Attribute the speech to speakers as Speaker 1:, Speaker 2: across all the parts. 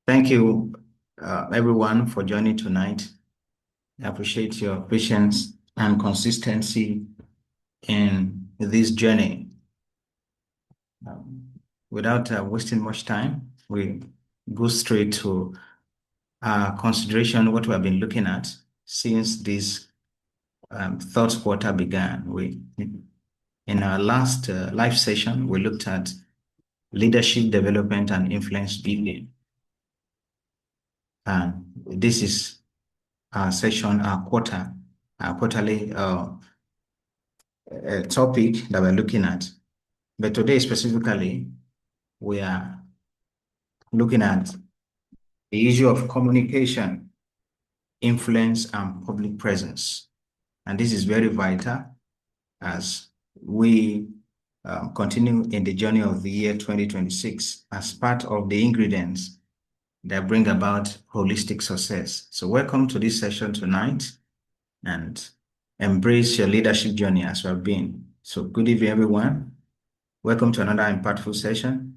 Speaker 1: Thank you, everyone, for joining tonight. I appreciate your patience and consistency in this journey. Um, Without wasting much time, we go straight to consideration what we have been looking at since this third quarter began. In our last live session, we looked at leadership development and influence building. And this is our session, our quarterly topic that we're looking at. But today specifically, we are looking at the issue of communication, influence, and public presence. And this is very vital as we continue in the journey of the year 2026 as part of the ingredients that bring about holistic success. So welcome to this session tonight and embrace your leadership journey as you have been. So good evening, everyone. Welcome to another impactful session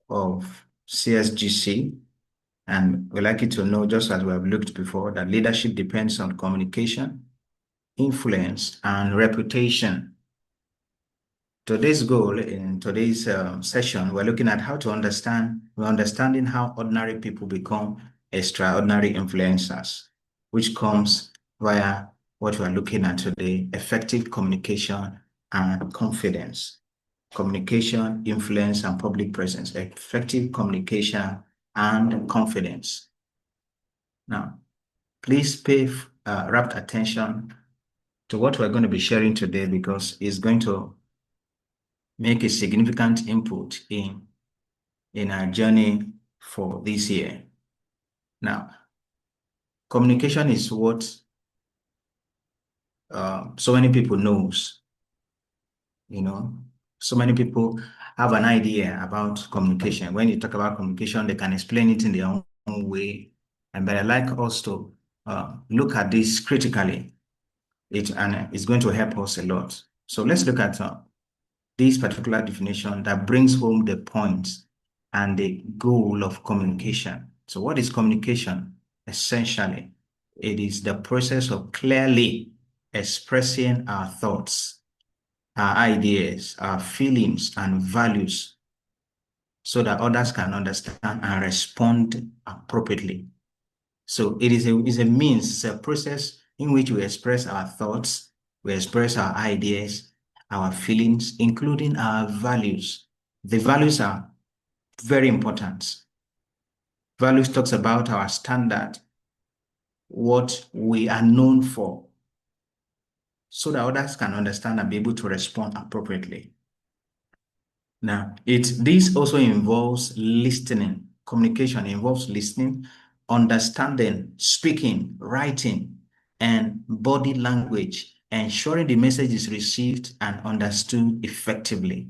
Speaker 1: of CSGC. And we'd like you to know, just as we have looked before, that leadership depends on communication, influence, and reputation. Today's goal in today's session, we're looking at how to understanding how ordinary people become extraordinary influencers, which comes via what we're looking at today, effective communication and confidence. Communication, influence, and public presence, effective communication and confidence. Now, please pay rapt attention to what we're going to be sharing today because it's going to make a significant input in our journey for this year. Now, communication is what so many people knows, so many people have an idea about communication. When you talk about communication, they can explain it in their own way. But I'd like us to look at this critically. And it's going to help us a lot. So let's look at this particular definition that brings home the points and the goal of communication. So what is communication? Essentially, it is the process of clearly expressing our thoughts, our ideas, our feelings, and values so that others can understand and respond appropriately. So it is a means, it's a process in which we express our thoughts, we express our ideas, our feelings, including our values. The values are very important. Values talks about our standard, what we are known for, so that others can understand and be able to respond appropriately. Now, this also involves listening. Communication involves listening, understanding, speaking, writing, and body language, ensuring the message is received and understood effectively.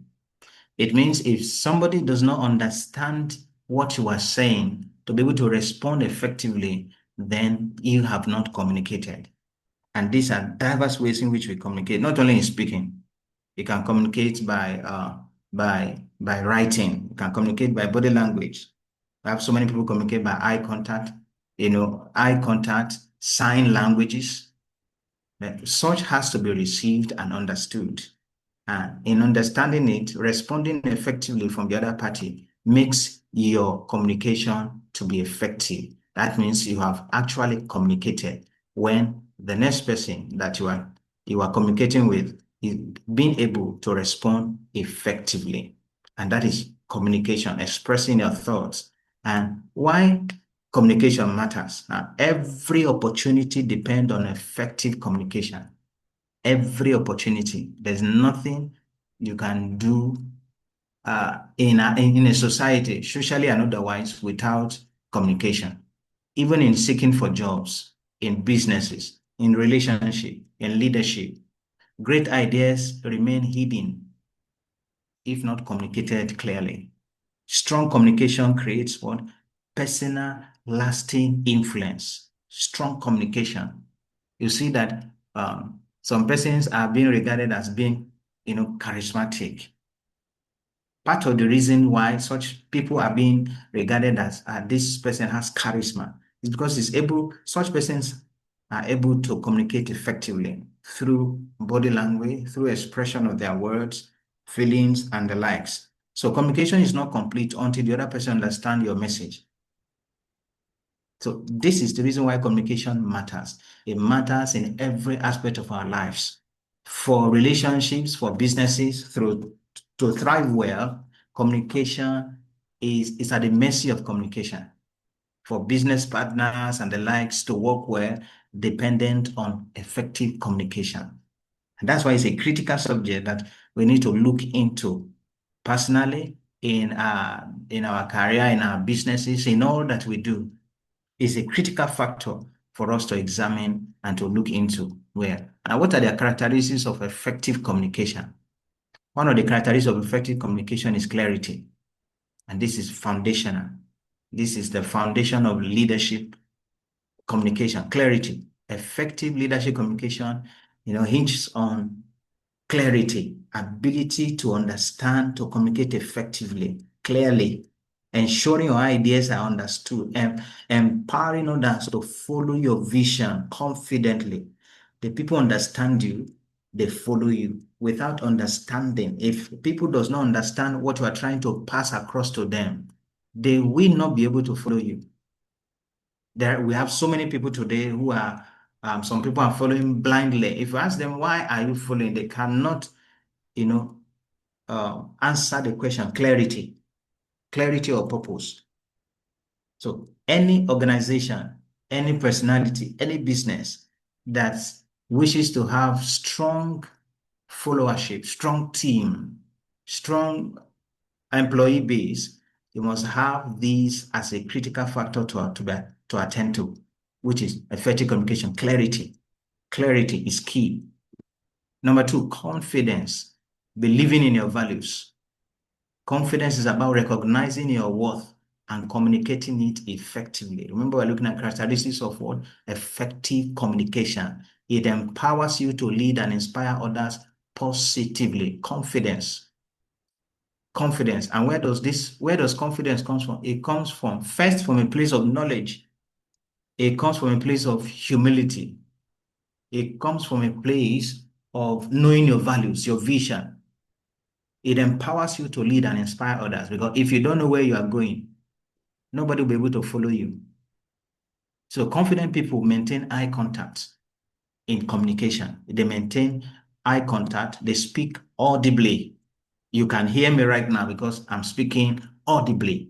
Speaker 1: It means if somebody does not understand what you are saying to be able to respond effectively, then you have not communicated. And these are diverse ways in which we communicate, not only in speaking. You can communicate by writing. You can communicate by body language. I have so many people communicate by eye contact, sign languages. Such has to be received and understood. And in understanding it, responding effectively from the other party makes your communication to be effective. That means you have actually communicated when the next person that you are communicating with is being able to respond effectively. And that is communication, expressing your thoughts. And why communication matters. Now, every opportunity depends on effective communication. Every opportunity. There's nothing you can do in a society, socially and otherwise, without communication. Even in seeking for jobs, in businesses, in relationship, in leadership, great ideas remain hidden if not communicated clearly. Strong communication creates what? Personal, lasting influence. Strong communication. You see that some persons are being regarded as being, charismatic. Part of the reason why such people are being regarded as this person has charisma is because such persons are able to communicate effectively through body language, through expression of their words, feelings, and the likes. So communication is not complete until the other person understands your message. So this is the reason why communication matters. It matters in every aspect of our lives. For relationships, for businesses, to thrive well, communication is at the mercy of communication. For business partners and the likes to work well, dependent on effective communication. And that's why it's a critical subject that we need to look into personally in our career, in our businesses, in all that we do. Is a critical factor for us to examine and to look into. Where and what are the characteristics of effective communication? One of the characteristics of effective communication is clarity, and this is foundational. This is the foundation of leadership communication. Clarity, effective leadership communication, hinges on clarity, ability to understand, to communicate effectively, clearly, ensuring your ideas are understood, and empowering others to follow your vision confidently. The people understand you, they follow you. Without understanding, if people does not understand what you are trying to pass across to them, they will not be able to follow you. We have so many people today who are some people are following blindly. If you ask them why are you following, they cannot you know, answer the question clarity or purpose. So any organization, any personality, any business that wishes to have strong followership, strong team, strong employee base, you must have these as a critical factor to attend to, which is effective communication, clarity. Clarity is key. Number two, confidence, believing in your values. Confidence is about recognizing your worth and communicating it effectively. Remember, we're looking at characteristics of what? Effective communication. It empowers you to lead and inspire others positively. Confidence. Confidence. And where does confidence comes from? It comes from, first, from a place of knowledge. It comes from a place of humility. It comes from a place of knowing your values, your vision. It empowers you to lead and inspire others, because if you don't know where you are going, nobody will be able to follow you. So confident people maintain eye contact in communication. They maintain eye contact. They speak audibly. You can hear me right now because I'm speaking audibly.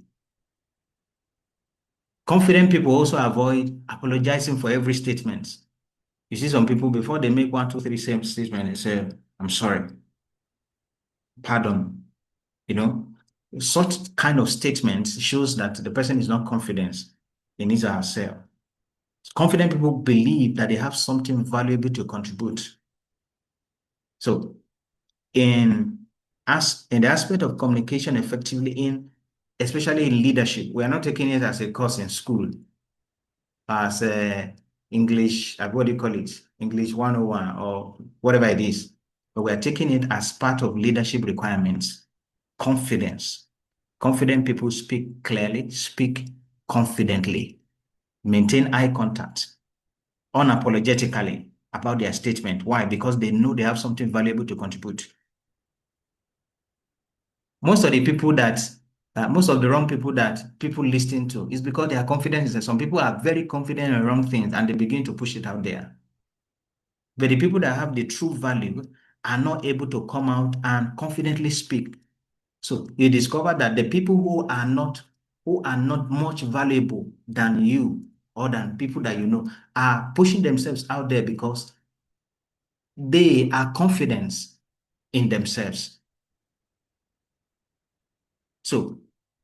Speaker 1: Confident people also avoid apologizing for every statement. You see some people, before they make one, two, three, same statement, they say, I'm sorry, pardon. You know, such kind of statements shows that the person is not confident in his or herself. Confident people believe that they have something valuable to contribute. So in the aspect of communication effectively especially in leadership, we are not taking it as a course in school, as English, what do you call it? English 101 or whatever it is. But we are taking it as part of leadership requirements. Confidence. Confident people speak clearly, speak confidently, maintain eye contact, unapologetically about their statement. Why? Because they know they have something valuable to contribute. Most of the people that, most of the wrong people that people listen to is because they are confident. Some people are very confident in wrong things and they begin to push it out there. But the people that have the true value are not able to come out and confidently speak. So you discover that the people who are not much valuable than you or than people that you know are pushing themselves out there because they are confident in themselves. So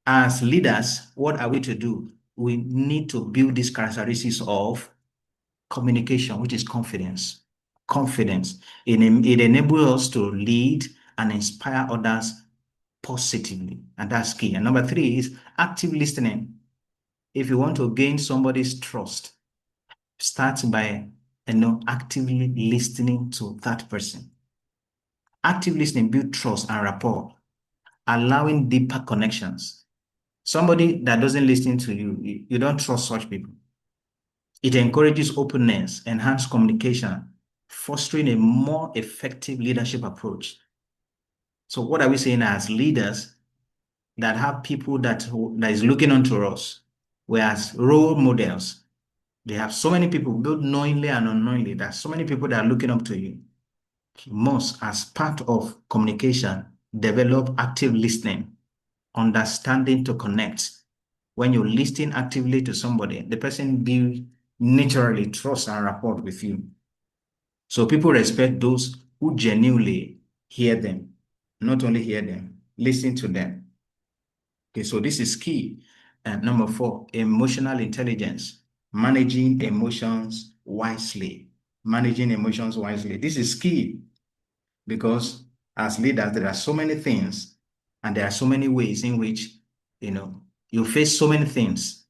Speaker 1: as leaders, what are we to do? We need to build these characteristics of communication, which is confidence. Confidence. It enables us to lead and inspire others positively, and that's key. And number three is active listening. If you want to gain somebody's trust, start by actively listening to that person. Active listening builds trust and rapport. allowing deeper connections. Somebody that doesn't listen to you, you don't trust such people. It encourages openness, enhanced communication, fostering a more effective leadership approach. So what are we saying as leaders that have people that is looking onto us, whereas role models, they have so many people, both knowingly and unknowingly, there's so many people that are looking up to you. You must, as part of communication, develop active listening, understanding to connect. When you listen actively to somebody, the person builds naturally trust and rapport with you. So people respect those who genuinely hear them, not only hear them, listen to them. Okay, so this is key. And number four, emotional intelligence, managing emotions wisely. Managing emotions wisely. This is key because as leaders, there are so many things and there are so many ways in which, you face so many things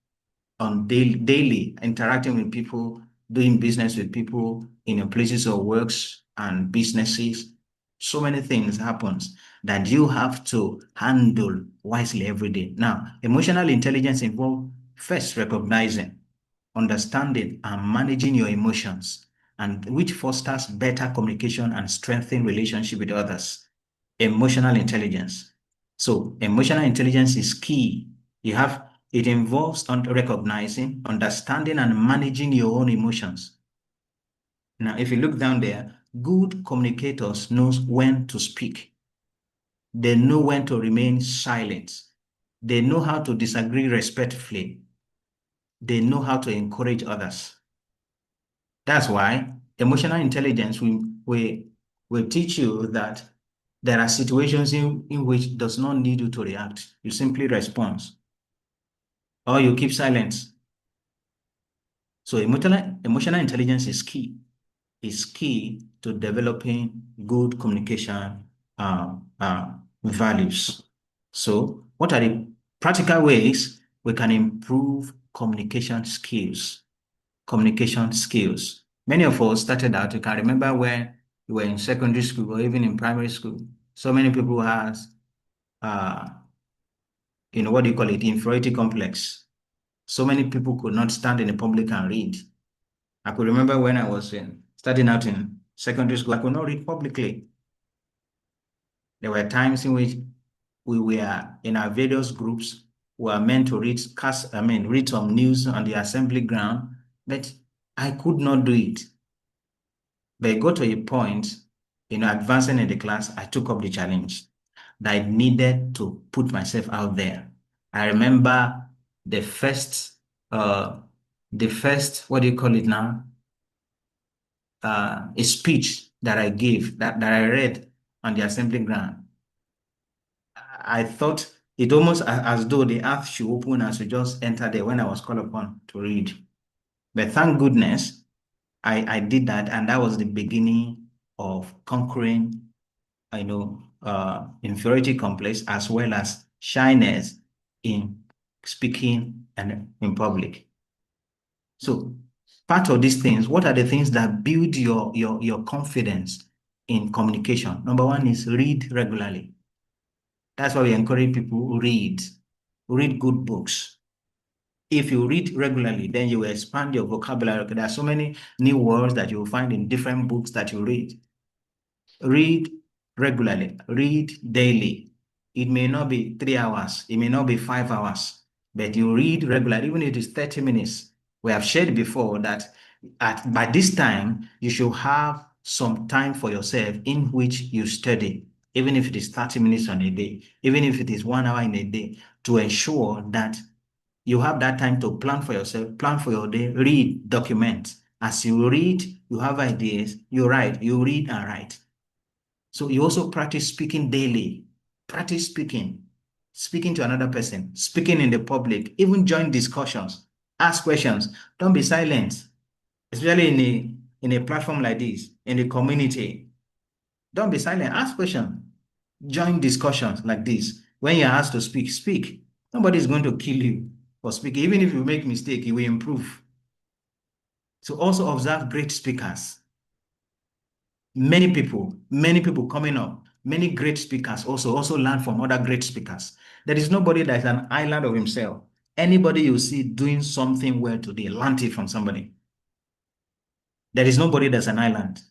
Speaker 1: on daily interacting with people, doing business with people in your places of works and businesses. So many things happens that you have to handle wisely every day. Now, emotional intelligence involves first recognizing, understanding, and managing your emotions, and which fosters better communication and strengthen relationship with others. Emotional intelligence. So emotional intelligence is key. It involves recognizing, understanding, and managing your own emotions. Now, if you look down there, good communicators knows when to speak. They know when to remain silent. They know how to disagree respectfully. They know how to encourage others. That's why emotional intelligence will teach you that there are situations in which does not need you to react. You simply respond or you keep silent. So emotional intelligence is key. Is key to developing good communication values. So what are the practical ways we can improve communication skills? Communication skills. Many of us started out, you can remember when we were in secondary school or even in primary school. So many people has, uh, what do you call it, inferiority complex. So many people could not stand in the public and read. I could remember when I was starting out in secondary school, I could not read publicly. There were times in which we were in our various groups, we were meant to read some news on the assembly ground, but I could not do it. But it got to a point, advancing in the class, I took up the challenge that I needed to put myself out there. I remember the first, what do you call it now? A speech that I gave, that I read on the assembly ground. I thought it almost as though the earth should open and should just enter there when I was called upon to read. But thank goodness I did that, and that was the beginning of conquering, inferiority complex as well as shyness in speaking and in public. So part of these things, what are the things that build your confidence in communication? Number one is read regularly. That's why we encourage people who read good books. If you read regularly, then you will expand your vocabulary. There are so many new words that you will find in different books that you read. Read regularly, read daily. It may not be 3 hours, it may not be 5 hours, but you read regularly, even if it is 30 minutes. We have shared before that by this time, you should have some time for yourself in which you study, even if it is 30 minutes on a day, even if it is 1 hour in a day, to ensure that you have that time to plan for yourself, plan for your day, read, document. As you read, you have ideas, you write, you read and write. So you also practice speaking daily. Practice speaking to another person, speaking in the public, even join discussions, ask questions. Don't be silent, especially in a platform like this, in the community. Don't be silent, ask questions, join discussions like this. When you're asked to speak, speak. Nobody is going to kill you for speaking. Even if you make mistake, you will improve. So also observe great speakers. Many people coming up Many great speakers also learn from other great speakers. There is nobody that is an island of himself. Anybody you see doing something well today, learn it from somebody. There is nobody that's an island.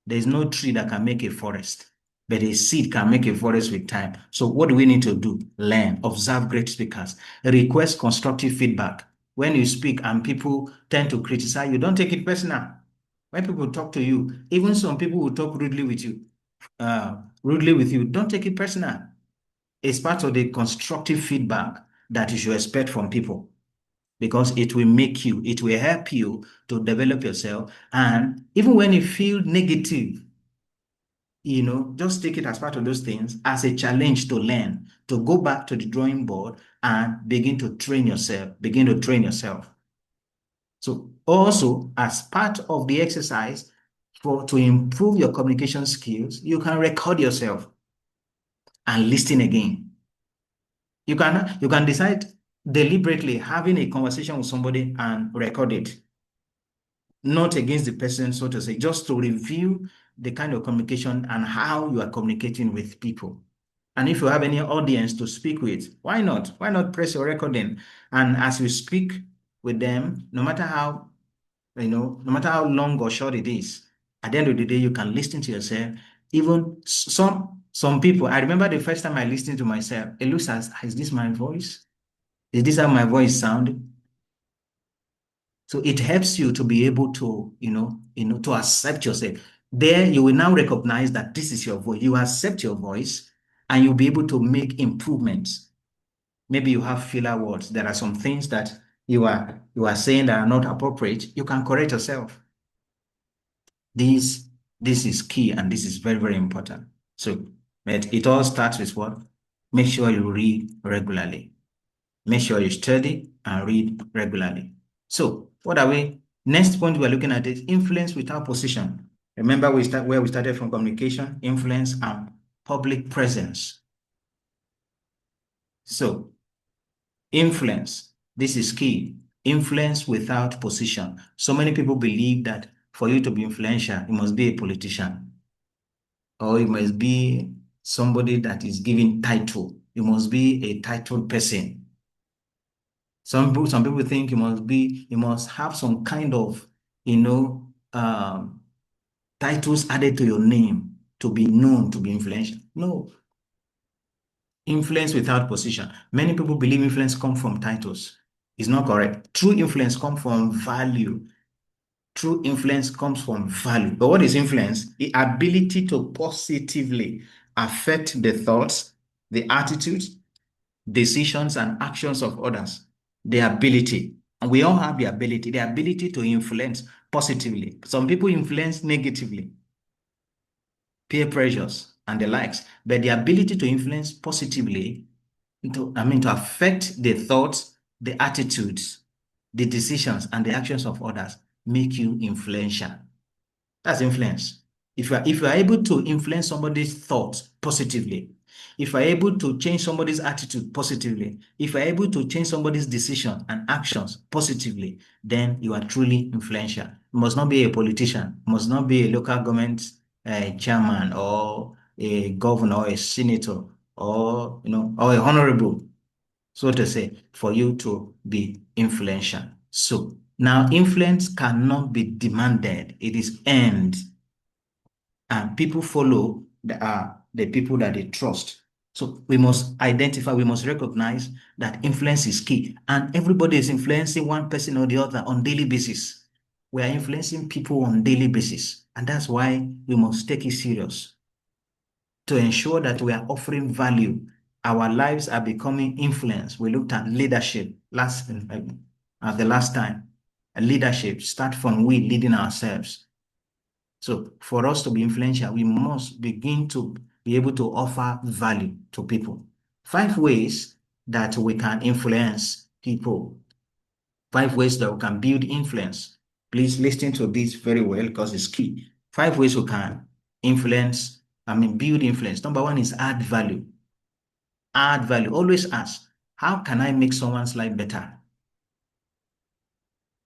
Speaker 1: There is no tree that can make a forest, but a seed can make a forest with time. So what do we need to do? Learn, observe great speakers, request constructive feedback. When you speak and people tend to criticize you, don't take it personal. When people talk to you, even some people will talk rudely with you, don't take it personal. It's part of the constructive feedback that you should expect from people because it will help you to develop yourself. And even when you feel negative, just take it as part of those things as a challenge to learn, to go back to the drawing board and begin to train yourself. So also as part of the exercise to improve your communication skills, you can record yourself and listen again. You can decide deliberately having a conversation with somebody and record it, not against the person, so to say, just to review the kind of communication and how you are communicating with people. And if you have any audience to speak with, why not? Why not press your recording? And as you speak with them, no matter how long or short it is, at the end of the day, you can listen to yourself. Even some people, I remember the first time I listened to myself, it looks as, is this my voice? Is this how my voice sound? So it helps you to be able to, to accept yourself. There, you will now recognize that this is your voice. You accept your voice and you'll be able to make improvements. Maybe you have filler words. There are some things that you are saying that are not appropriate. You can correct yourself. This is key and this is very, very important. So, but it all starts with what? Make sure you read regularly. Make sure you study and read regularly. So, what are we? Next point we're looking at is influence without position. Remember where we started from: communication, influence, and public presence. So, influence, this is key. Influence without position. So many people believe that for you to be influential, you must be a politician, or you must be somebody that is given title. You must be a titled person. Some people think you must have some kind of, titles added to your name to be known, to be influential. No, influence without position. Many people believe influence comes from titles. It's not correct. True influence comes from value. True influence comes from value. But what is influence? The ability to positively affect the thoughts, the attitudes, decisions, and actions of others. The ability. And we all have the ability to influence positively. Some people influence negatively, peer pressures and the likes, but the ability to influence positively, to affect the thoughts, the attitudes, the decisions, and the actions of others make you influential. That's influence. If you are able to influence somebody's thoughts positively, if you are able to change somebody's attitude positively, if you are able to change somebody's decision and actions positively, then you are truly influential. You must not be a politician, you must not be a local government chairman or a governor or a senator or a honorable, so to say, for you to be influential. So now influence cannot be demanded, it is earned. And people follow the people that they trust. So we must recognize that influence is key. And everybody is influencing one person or the other on daily basis. We are influencing people on daily basis. And that's why we must take it serious to ensure that we are offering value. Our lives are becoming influence. We looked at leadership at the last time. Leadership start from we leading ourselves. So for us to be influential, we must begin to be able to offer value to people. 5 ways that we can influence people. 5 ways that we can build influence. Please listen to this very well because it's key. 5 ways we can build influence. Number 1 is add value. Add value. Always ask, how can I make someone's life better?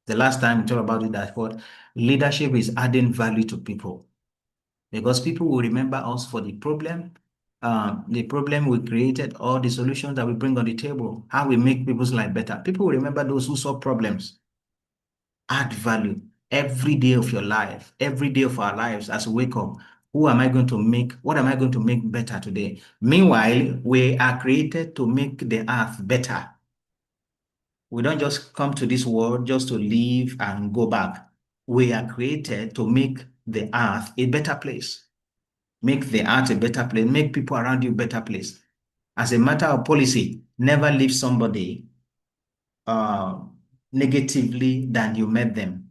Speaker 1: The last time we talked about it, that what leadership is adding value to people. Because people will remember us for the problem, the problem we created or the solutions that we bring on the table, how we make people's life better. People will remember those who solve problems, add value every day of your life, every day of our lives as we wake up. Who am I going to make? What am I going to make better today? Meanwhile, we are created to make the earth better. We don't just come to this world just to live and go back. We are created to make the earth a better place. Make the earth a better place, make people around you a better place. As a matter of policy, never leave somebody uh, negatively than you met them.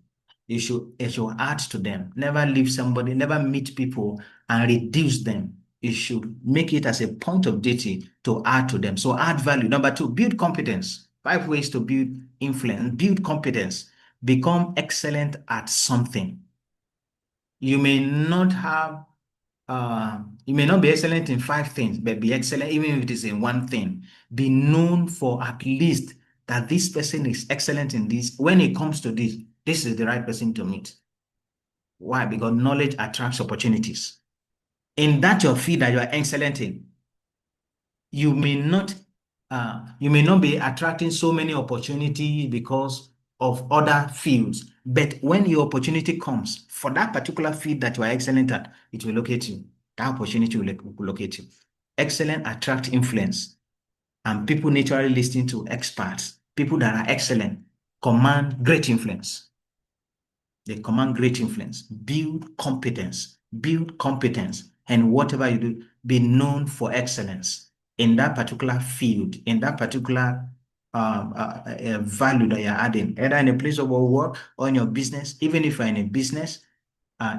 Speaker 1: You should add to them. Never leave somebody, never meet people and reduce them. You should make it as a point of duty to add to them. So add value. Number two, build competence. 5 ways to build influence. Build competence. Become excellent at something. You may not have you may not be excellent in 5 things, but be excellent even if it is in one thing. Be known for at least that this person is excellent in this. When it comes to this, this is the right person to meet. Why? Because knowledge attracts opportunities. In that your field that you are excellent in, you may not you may not be attracting so many opportunities because of other fields. But when your opportunity comes for that particular field that you are excellent at, it will locate you. That opportunity will locate you. Excellent attract influence, and people naturally listen to experts. People that are excellent command great influence. They command great influence. Build competence. Build competence. And whatever you do, be known for excellence in that particular field, in that particular value that you're adding, either in a place of work or in your business. Even if you're in a business,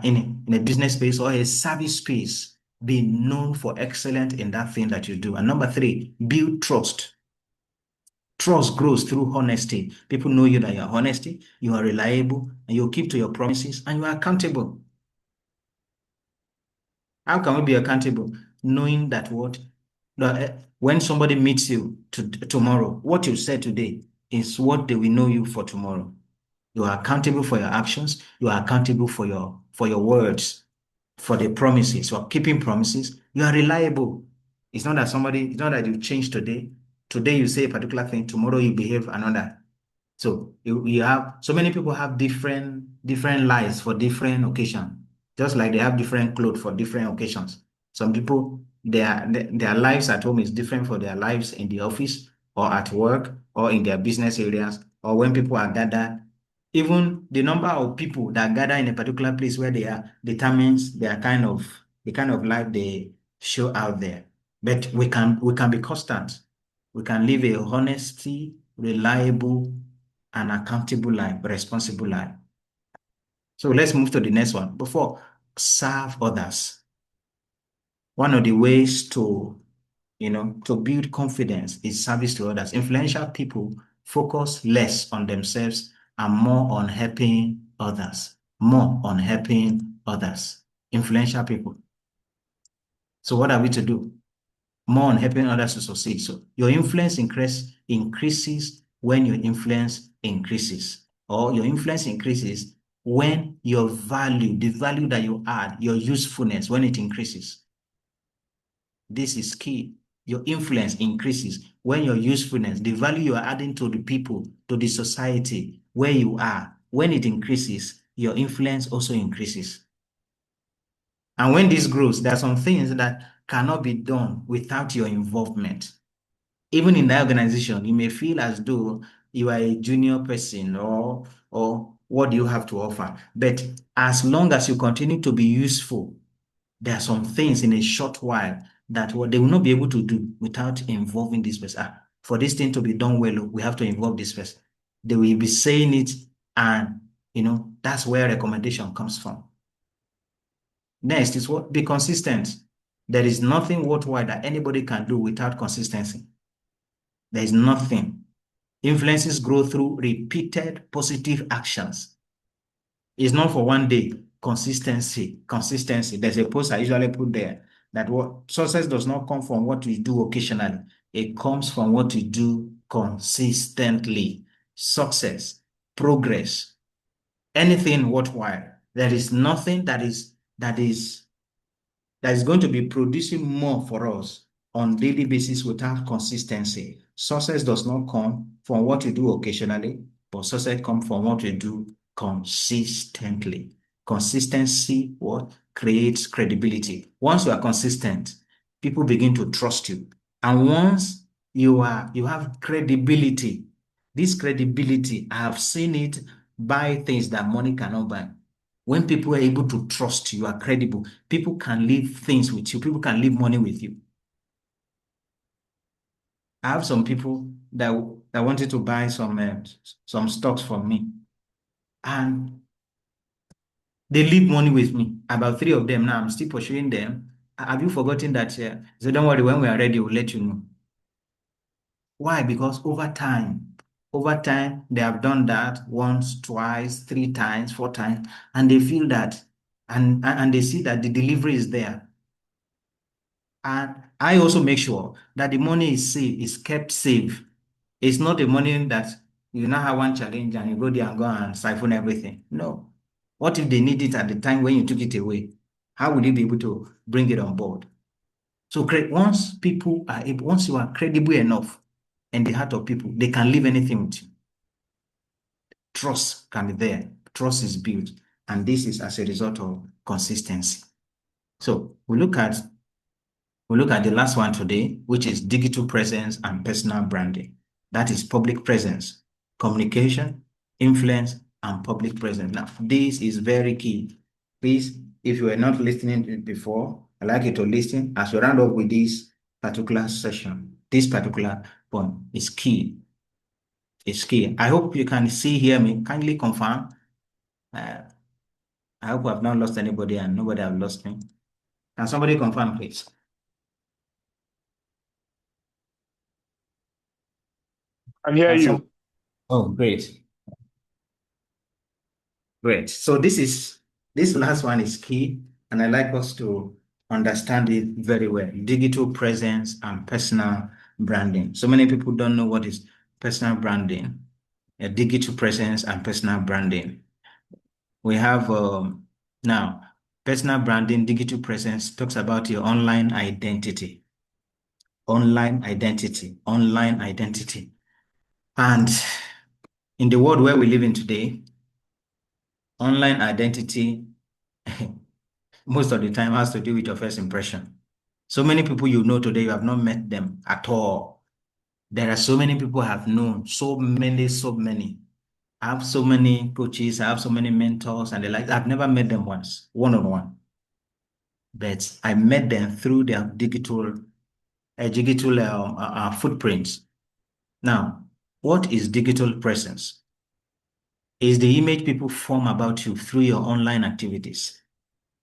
Speaker 1: in a business space or a service space, be known for excellence in that thing that you do. And number three, build trust. Trust grows through honesty. People know you that you are honesty, you are reliable, and you keep to your promises, and you are accountable. How can we be accountable? Knowing that when somebody meets you tomorrow, what you said today is what they will know you for tomorrow. You are accountable for your actions. You are accountable for your words, for the promises. You are keeping promises. You are reliable. It's not that you change today. Today you say a particular thing, tomorrow you behave another. So you have so many people have different lives for different occasions, just like they have different clothes for different occasions. Some people their lives at home is different for their lives in the office or at work or in their business areas or when people are gathered. Even the number of people that gather in a particular place where they are determines the kind of life they show out there. But we can be constant. We can live a honesty, reliable, an accountable life, responsible life. So let's move to the next one. Before, serve others. One of the ways to build confidence is service to others. Influential people focus less on themselves and more on helping others. More on helping others. Influential people. So what are we to do? More on helping others to succeed. So your influence increases when your influence increases, or your influence increases when your value, the value that you add, your usefulness, when it increases. This is key. Your influence increases when your usefulness, the value you are adding to the people, to the society, where you are, when it increases, your influence also increases. And when this grows, there are some things that cannot be done without your involvement. Even in that organization, you may feel as though you are a junior person or what do you have to offer? But as long as you continue to be useful, there are some things in a short while that what they will not be able to do without involving this person. For this thing to be done well, we have to involve this person. They will be saying it, and that's where recommendation comes from. Next is what? Be consistent. There is nothing worthwhile that anybody can do without consistency. There is nothing. Influences grow through repeated positive actions. It's not for one day. Consistency, consistency. There's a post I usually put there that what success does not come from what we do occasionally. It comes from what we do consistently. Success, progress, anything worthwhile. There is nothing that is that is going to be producing more for us on daily basis without consistency. Success does not come from what you do occasionally, but success comes from what you do consistently. Consistency what creates credibility. Once you are consistent, people begin to trust you. And once you have credibility, this credibility, I have seen it buy things that money cannot buy. When people are able to trust you, are credible, people can leave things with you, people can leave money with you. I have some people that wanted to buy some stocks from me, and they leave money with me. About three of them now. I'm still pursuing them. Have you forgotten that? So don't worry. When we are ready, we'll let you know. Why? Because over time, they have done that once, twice, three times, four times, and they feel that, and they see that the delivery is there. And I also make sure that the money is safe, is kept safe. It's not the money that you now have one challenge and you go there and go and siphon everything. No. What if they need it at the time when you took it away? How will you be able to bring it on board? So once you are credible enough in the heart of people, they can leave anything with you. Trust can be there. Trust is built. And this is as a result of consistency. So we look at the last one today, which is digital presence and personal branding. That is public presence, communication, influence, and public presence. Now, this is very key. Please, if you were not listening before, I'd like you to listen as we round up with this particular session. This particular point is key. It's key. I hope you can hear me. Kindly confirm. Uh, I hope I've not lost anybody and nobody have lost me. Can somebody confirm, please?
Speaker 2: I hear
Speaker 1: Can
Speaker 2: you.
Speaker 1: some? Oh, great. Great. So this last one is key, and I like us to understand it very well. Digital presence and personal branding. So many people don't know what is personal branding, digital presence and personal branding. We have now personal branding, digital presence talks about your online identity, online identity, online identity. And in the world where we live in today, online identity most of the time has to do with your first impression. So many people you know today, you have not met them at all. There are so many people I have known, so many, so many. I have so many coaches, I have so many mentors, and I've never met them once, one on one. But I met them through their digital footprints. Now, what is digital presence? Is the image people form about you through your online activities.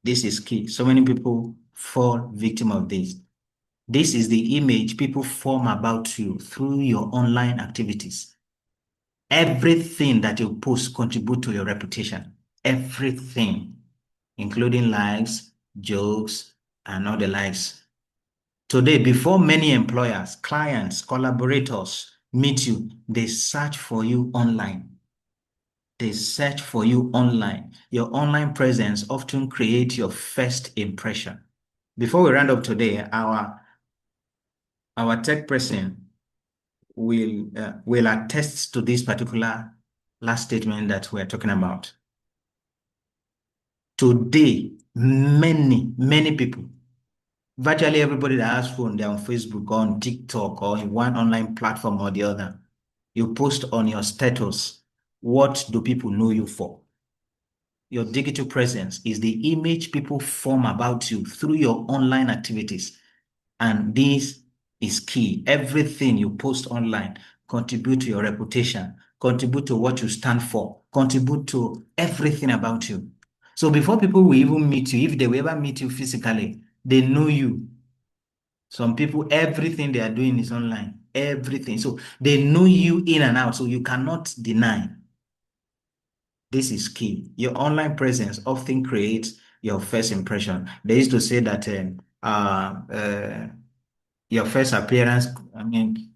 Speaker 1: This is key. So many people fall victim of this. This is the image people form about you through your online activities. Everything that you post contribute to your reputation. Everything, including likes, jokes, and all the likes. Today, before many employers, clients, collaborators meet you, they search for you online. They search for you online. Your online presence often creates your first impression. Before we round up today, our tech person will attest to this particular last statement that we're talking about. Today, many people, virtually everybody that has phone, they're on Facebook or on TikTok or in one online platform or the other. You post on your status. What do people know you for? Your digital presence is the image people form about you through your online activities. And this is key. Everything you post online contribute to your reputation, contribute to what you stand for, contribute to everything about you. So before people will even meet you, if they will ever meet you physically, they know you. Some people, everything they are doing is online. Everything. So they know you in and out. So you cannot deny. This is key. Your online presence often creates your first impression. They used to say that your first appearance,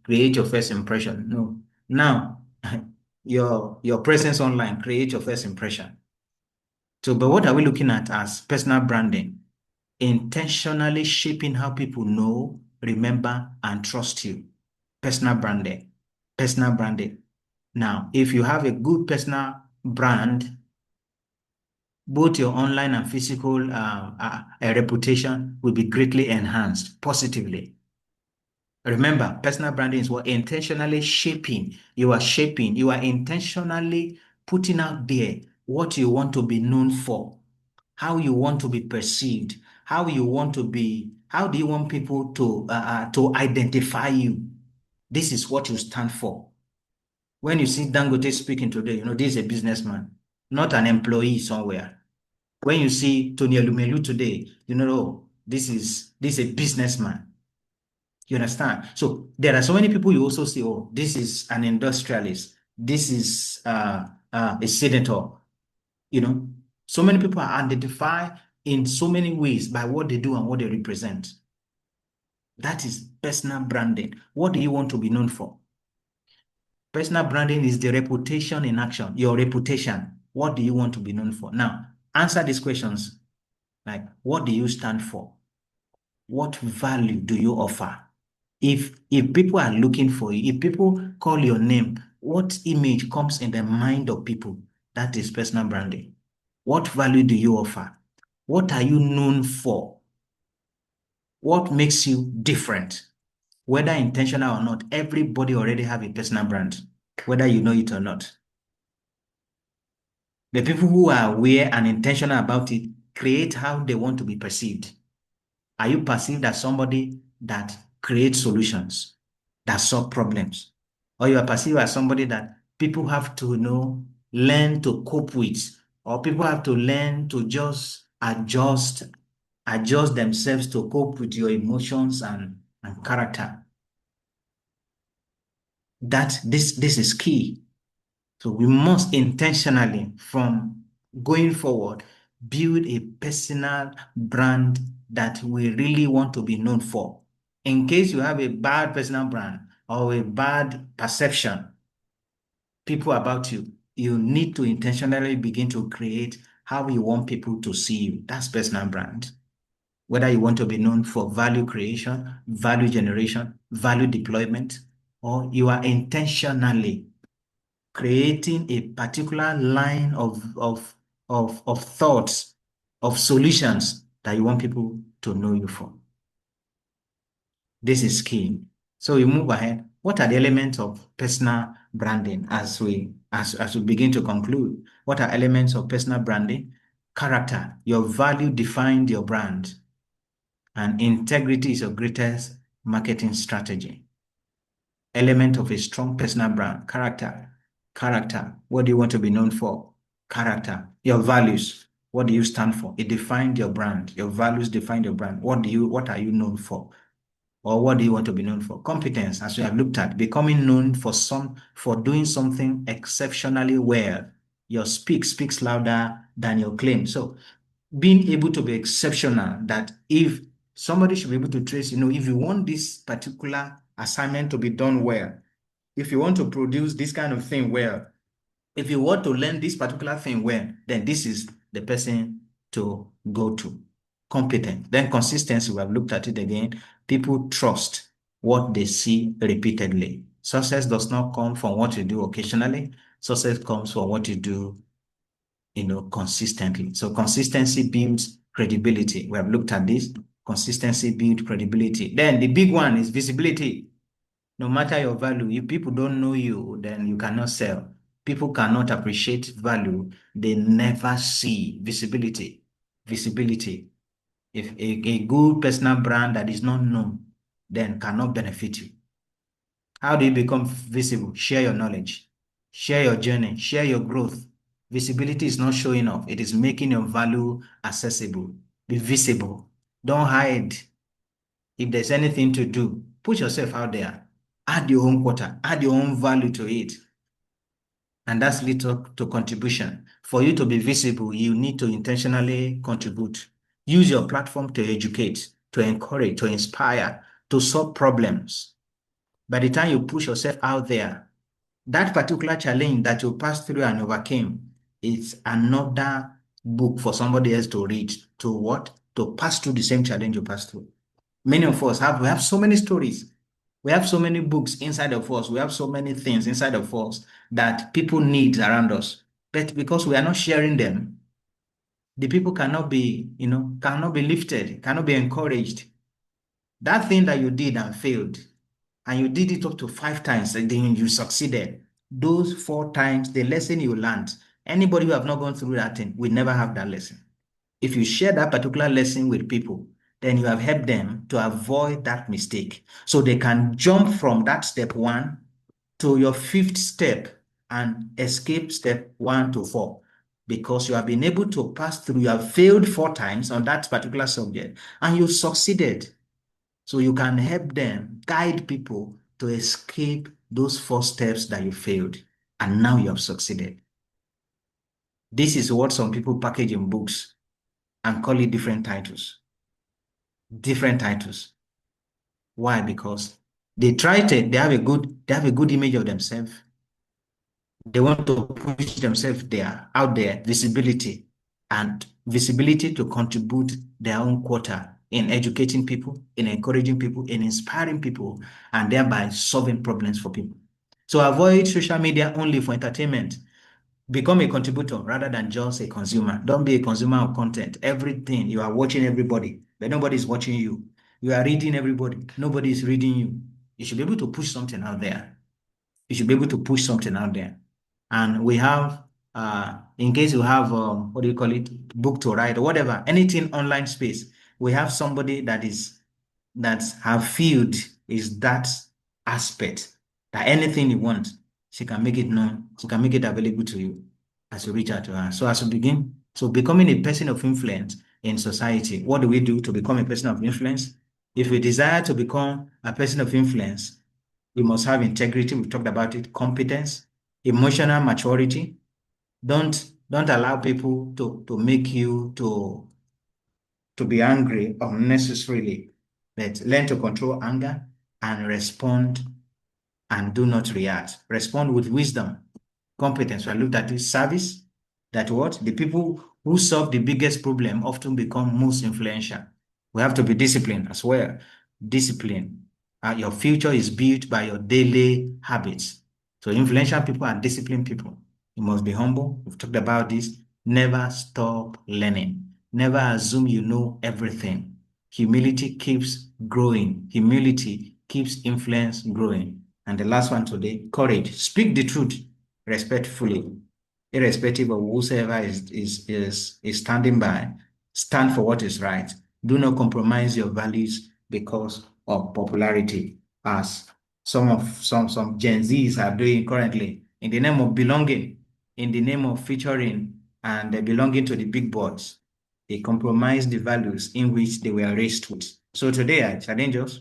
Speaker 1: create your first impression. No. Now, your presence online create your first impression. So, but what are we looking at as personal branding? intentionally shaping how people know, remember, and trust you. Personal branding. Personal branding. Now, if you have a good personal brand, both your online and physical reputation will be greatly enhanced positively. Remember, personal branding is what intentionally shaping. You are intentionally putting out there what you want to be known for, how you want to be perceived, how do you want people to identify you? This is what you stand for. When you see Dangote speaking today, you know, this is a businessman, not an employee somewhere. When you see Tony Elumelu today, you know, oh, this is a businessman. You understand? So there are so many people you also see, oh, this is an industrialist. This is a senator. You know, so many people are identified in so many ways by what they do and what they represent. That is personal branding. What do you want to be known for? Personal branding is the reputation in action, your reputation. What do you want to be known for? Now, answer these questions like, what do you stand for? What value do you offer? If people are looking for you, if people call your name, what image comes in the mind of people? That is personal branding. What value do you offer? What are you known for? What makes you different? Whether intentional or not, everybody already have a personal brand, whether you know it or not. The people who are aware and intentional about it create how they want to be perceived. Are you perceived as somebody that creates solutions, that solve problems? Or you are perceived as somebody that people have to learn to cope with, or people have to learn to just adjust themselves to cope with your emotions and character. That this is key. So we must intentionally, from going forward, build a personal brand that we really want to be known for. In case you have a bad personal brand or a bad perception, people about you, you need to intentionally begin to create how you want people to see you. That's personal brand. Whether you want to be known for value creation, value generation, value deployment, or you are intentionally creating a particular line of thoughts, of solutions that you want people to know you for. This is key. So we move ahead. What are the elements of personal branding as we begin to conclude? What are elements of personal branding? Character. Your value defined your brand, and integrity is your greatest marketing strategy. Element of a strong personal brand. Character. Character. What do you want to be known for? Character. Your values. What do you stand for? It defined your brand. Your values define your brand. What are you known for? Or what do you want to be known for? Competence, as we have looked at, becoming known for doing something exceptionally well. Your speaks louder than your claim. So being able to be exceptional, that if somebody should be able to trace, if you want this particular assignment to be done well, if you want to produce this kind of thing well, if you want to learn this particular thing well, then this is the person to go to. Competent. Then consistency, we have looked at it again. People trust what they see repeatedly. Success does not come from what you do occasionally. Success comes from what you do, consistently. So consistency builds credibility. We have looked at this. Consistency builds credibility. Then the big one is visibility. No matter your value, if people don't know you, then you cannot sell. People cannot appreciate value. They never see visibility. Visibility. If a good personal brand that is not known, then cannot benefit you. How do you become visible? Share your knowledge, share your journey, share your growth. Visibility is not showing off. It is making your value accessible. Be visible. Don't hide. If there's anything to do, put yourself out there. Add your own quota. Add your own value to it. And that's little to contribution. For you to be visible, you need to intentionally contribute. Use your platform to educate, to encourage, to inspire, to solve problems. By the time you push yourself out there, that particular challenge that you passed through and overcame is another book for somebody else to read, to what? to pass through the same challenge you pass through. Many of us we have so many stories. We have so many books inside of us. We have so many things inside of us that people need around us. But because we are not sharing them, the people cannot be, cannot be lifted, cannot be encouraged. That thing that you did and failed, and you did it up to 5 times, and then you succeeded. Those 4 times, the lesson you learned, anybody who have not gone through that thing will never have that lesson. If you share that particular lesson with people, then you have helped them to avoid that mistake. So they can jump from that step 1 to your 5th step and escape step 1 to 4 because you have been able to pass through. You have failed 4 times on that particular subject and you succeeded. So you can help them guide people to escape those 4 steps that you failed. And now you have succeeded. This is what some people package in books and call it different titles. Different titles. Why? Because they have a good image of themselves. They want to push themselves out there, visibility to contribute their own quota in educating people, in encouraging people, in inspiring people, and thereby solving problems for people. So avoid social media only for entertainment. Become a contributor rather than just a consumer. Don't be a consumer of content. Everything you are watching everybody, but nobody is watching you. You are reading everybody, nobody is reading you. You should be able to push something out there. You should be able to push something out there. And we have, in case you have, what do you call it, book to write or whatever, anything online space, we have somebody that her field is that aspect, that anything you want, she can make it known, she can make it available to you as you reach out to her. So as you begin, so becoming a person of influence in society, what do we do to become a person of influence? If we desire to become a person of influence, we must have integrity. We've talked about it, competence, emotional maturity. Don't allow people to make you to be angry unnecessarily, but learn to control anger and respond and do not react. Respond with wisdom, competence. We looked at this service, that what? The people who solve the biggest problem often become most influential. We have to be disciplined as well. Discipline. Your future is built by your daily habits. So influential people are disciplined people. You must be humble. We've talked about this. Never stop learning. Never assume you know everything. Humility keeps growing. Humility keeps influence growing. And the last one today, courage. Speak the truth respectfully, irrespective of whosoever is standing by. Stand for what is right. Do not compromise your values because of popularity, as some Gen Zs are doing currently in the name of belonging, in the name of featuring and belonging to the big boys. They compromise the values in which they were raised with. So today I challenge us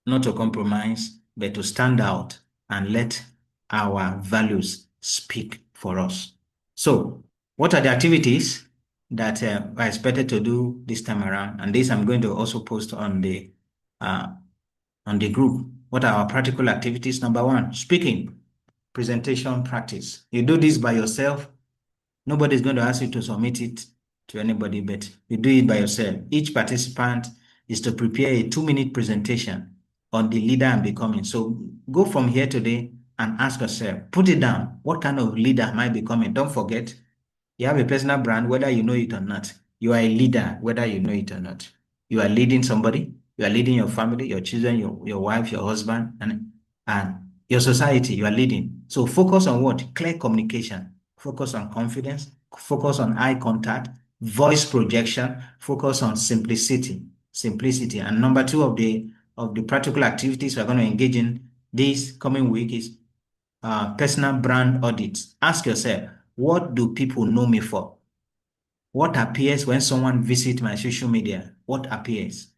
Speaker 1: not to compromise, but to stand out and let our values speak for us. So, what are the activities that I expected to do this time around? And this I'm going to also post on the group. What are our practical activities? Number 1, speaking, presentation practice. You do this by yourself. Nobody's going to ask you to submit it to anybody, but you do it by yourself. Each participant is to prepare a 2-minute presentation on the leader I'm becoming. So go from here today and ask yourself, put it down. What kind of leader am I becoming? Don't forget, you have a personal brand, whether you know it or not. You are a leader, whether you know it or not. You are leading somebody. You are leading your family, your children, your wife, your husband, and your society. You are leading. So focus on what? Clear communication. Focus on confidence. Focus on eye contact, voice projection. Focus on simplicity. Simplicity. And number 2 of the practical activities we're going to engage in this coming week is personal brand audits. Ask yourself, what do people know me for? What appears when someone visits my social media? What appears?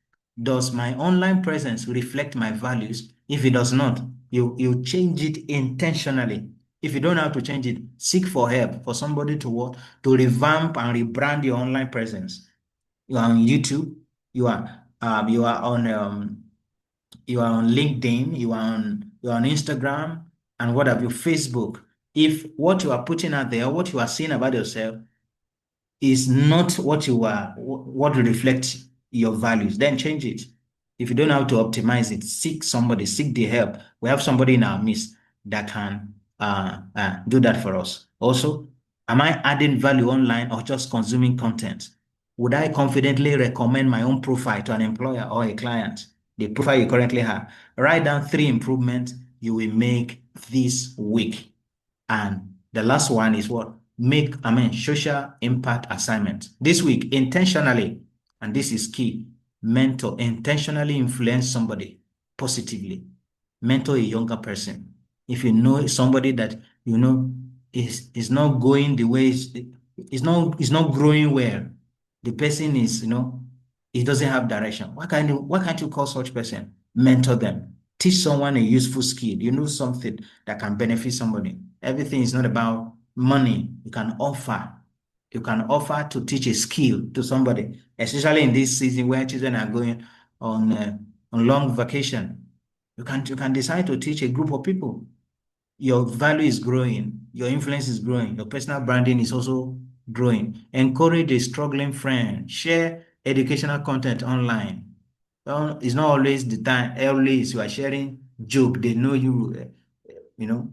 Speaker 1: Does my online presence reflect my values? If it does not, you change it intentionally. If you don't know how to change it, seek for help for somebody to revamp and rebrand your online presence. You are on YouTube. You are on LinkedIn, you're on Instagram, and what have you, Facebook. If what you are putting out there, what you are saying about yourself is not what you are, what reflects your values, then change it. If you don't know how to optimize it, seek somebody, seek the help. We have somebody in our midst that can do that for us. Also, am I adding value online or just consuming content? Would I confidently recommend my own profile to an employer or a client? The profile you currently have. Write down 3 improvements you will make this week. And the last one is what? Social impact assignment. This week, intentionally, and this is key, mentor, intentionally influence somebody positively. Mentor a younger person. If you know somebody that you know is not going the way, is not growing well, the person is, he doesn't have direction. Why can't you call such person? Mentor them. Teach someone a useful skill. You know something that can benefit somebody. Everything is not about money. You can offer to teach a skill to somebody, especially in this season where children are going on long vacation. You can decide to teach a group of people. Your value is growing, your influence is growing, your personal branding is also growing. Encourage a struggling friend, share educational content online. Well, it's not always the time, always you are sharing joke, they know you, you know,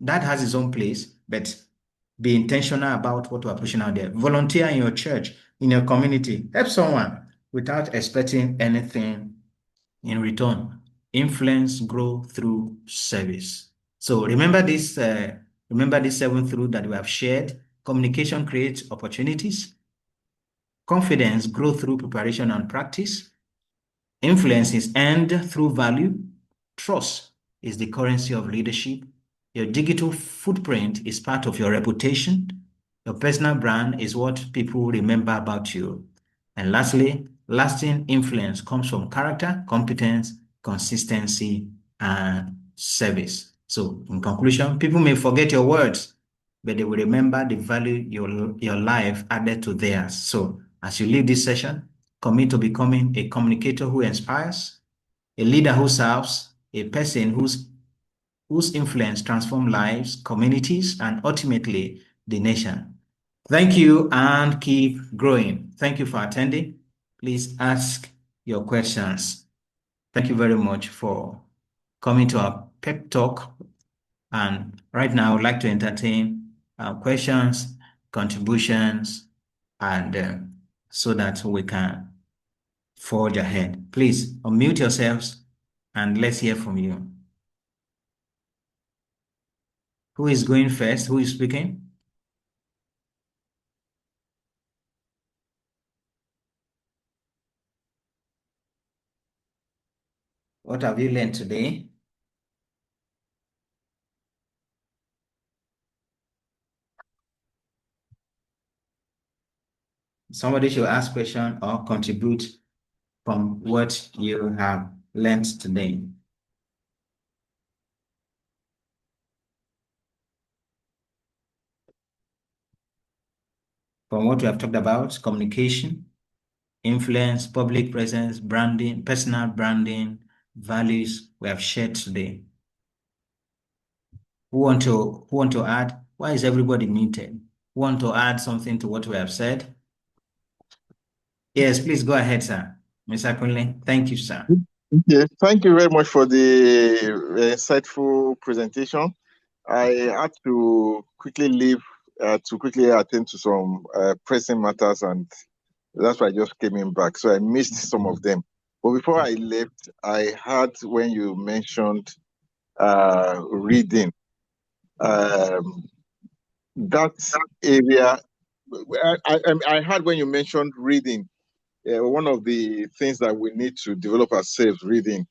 Speaker 1: that has its own place, but be intentional about what you are pushing out there. Volunteer in your church, in your community, help someone without expecting anything in return. Influence grow through service. So remember this 7th rule that we have shared. Communication creates opportunities. Confidence grow through preparation and practice. Influence is earned through value. Trust is the currency of leadership. Your digital footprint is part of your reputation. Your personal brand is what people remember about you. And lastly, lasting influence comes from character, competence, consistency, and service. So, in conclusion, people may forget your words, but they will remember the value your life added to theirs. So, as you leave this session, commit to becoming a communicator who inspires, a leader who serves, a person whose influence transforms lives, communities, and ultimately the nation. Thank you and keep growing. Thank you for attending. Please ask your questions. Thank you very much for coming to our pep talk. And right now, I would like to entertain questions, contributions, and so that we can forge ahead. Please unmute yourselves and let's hear from you. Who is going first? Who is speaking? What have you learned today? Somebody should ask question or contribute from what you have learned today. From what we have talked about, communication, influence, public presence, branding, personal branding, values we have shared today. Who want to add? Why is everybody muted? Who want to add something to what we have said? Yes, please go ahead, sir. Mr. Kunle, thank you, sir.
Speaker 2: Okay, thank you very much for the insightful presentation. I had to quickly leave to quickly attend to some pressing matters, and that's why I just came in back. So I missed some of them. But before I left, I heard when you mentioned reading. That area, I heard when you mentioned reading, one of the things that we need to develop ourselves, reading.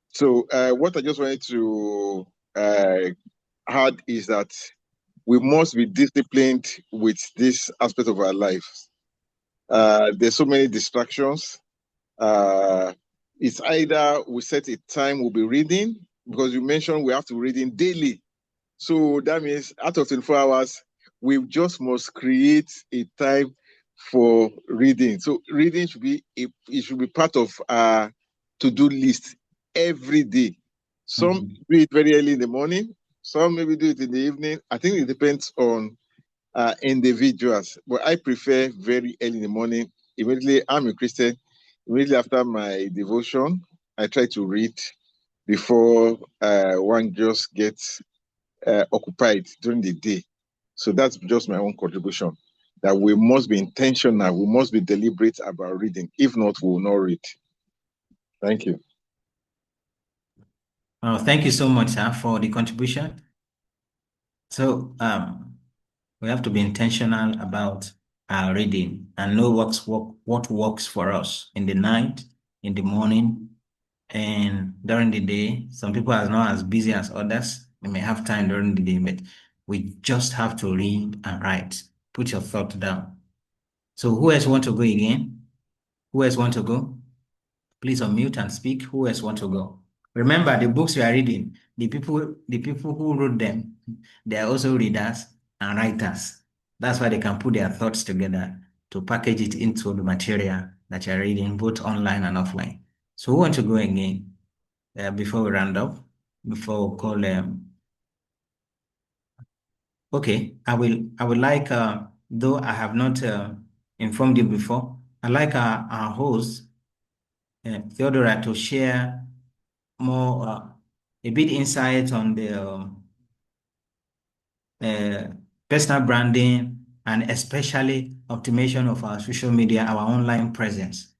Speaker 2: So what I just wanted to add is that we must be disciplined with this aspect of our life. There's so many distractions. It's either we set a time we'll be reading, because you mentioned we have to reading daily. So that means out of 24 hours, we just must create a time for reading. So reading should be part of our to-do list every day. Some do it very early in the morning, some maybe do it in the evening. I think it depends on individuals. But I prefer very early in the morning. Immediately, I'm a Christian. Immediately after my devotion, I try to read before one just gets occupied during the day. So that's just my own contribution. That we must be intentional, we must be deliberate about reading. If not, we will not read. Thank you.
Speaker 1: Oh, thank you so much, sir, for the contribution. So we have to be intentional about our reading and know what works for us in the night, in the morning, and during the day. Some people are not as busy as others. They may have time during the day, but we just have to read and write. Put your thought down. So who else want to go again? Who else want to go? Please unmute and speak. Who else want to go? Remember the books you are reading, the people who wrote them, they are also readers and writers. That's why they can put their thoughts together to package it into the material that you're reading, both online and offline. So who want to go again before we round up? Before we call them. Okay, I would like though I have not informed you before, I'd like our host, Theodora, to share more a bit insight on the uh, personal branding and especially optimization of our social media, our online presence.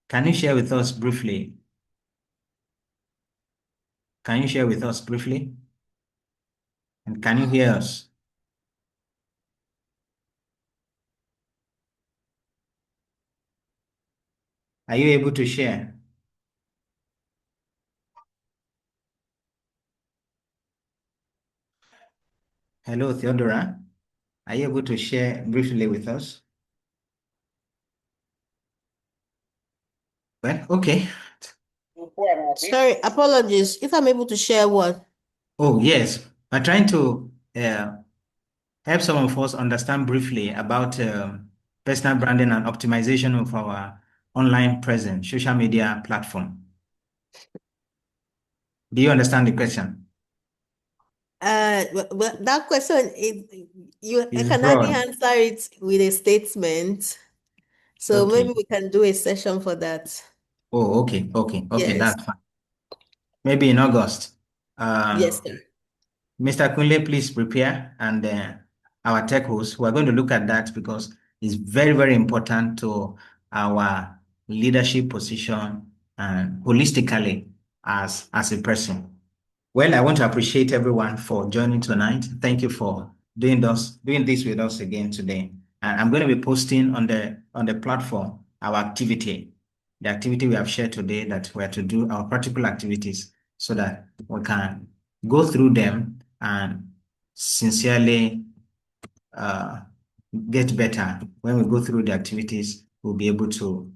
Speaker 1: Can you share with us briefly? Can you share with us briefly? And can you hear us? Are you able to share? Hello, Theodora. Are you able to share briefly with us? Well, okay.
Speaker 3: Sorry, apologies. If I'm able to share what?
Speaker 1: Oh, yes. We're trying to help some of us understand briefly about personal branding and optimization of our online presence, social media platform. Do you understand the question?
Speaker 3: Well, that question I
Speaker 1: It's
Speaker 3: can hardly
Speaker 1: broad.
Speaker 3: answer it with a statement. So maybe
Speaker 1: Okay.
Speaker 3: we can do a session for that.
Speaker 1: Oh, okay, okay, okay,
Speaker 3: Yes.
Speaker 1: that's fine. Maybe in August.
Speaker 3: Yes, sir.
Speaker 1: Mr. Kunle, please prepare, and our tech host, we're going to look at that because it's very, very important to our leadership position and holistically as a person. Well, I want to appreciate everyone for joining tonight. Thank you for doing this with us again today. And I'm going to be posting on the platform our activity, the activity we have shared today that we're to do our practical activities so that we can go through them and sincerely uh, get better. When we go through the activities, we'll be able to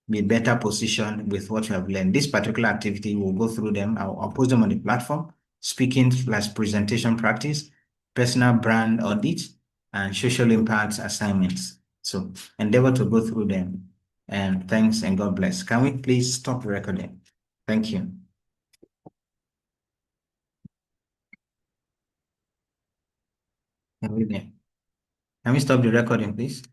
Speaker 1: be better positioned with what you have learned. This particular activity, we'll go through them. I'll post them on the platform. Speaking plus presentation practice, personal brand audit, and social impact assignments. So endeavor to go through them. And thanks and God bless. Can we please stop recording? Thank you. Can we stop the recording, please?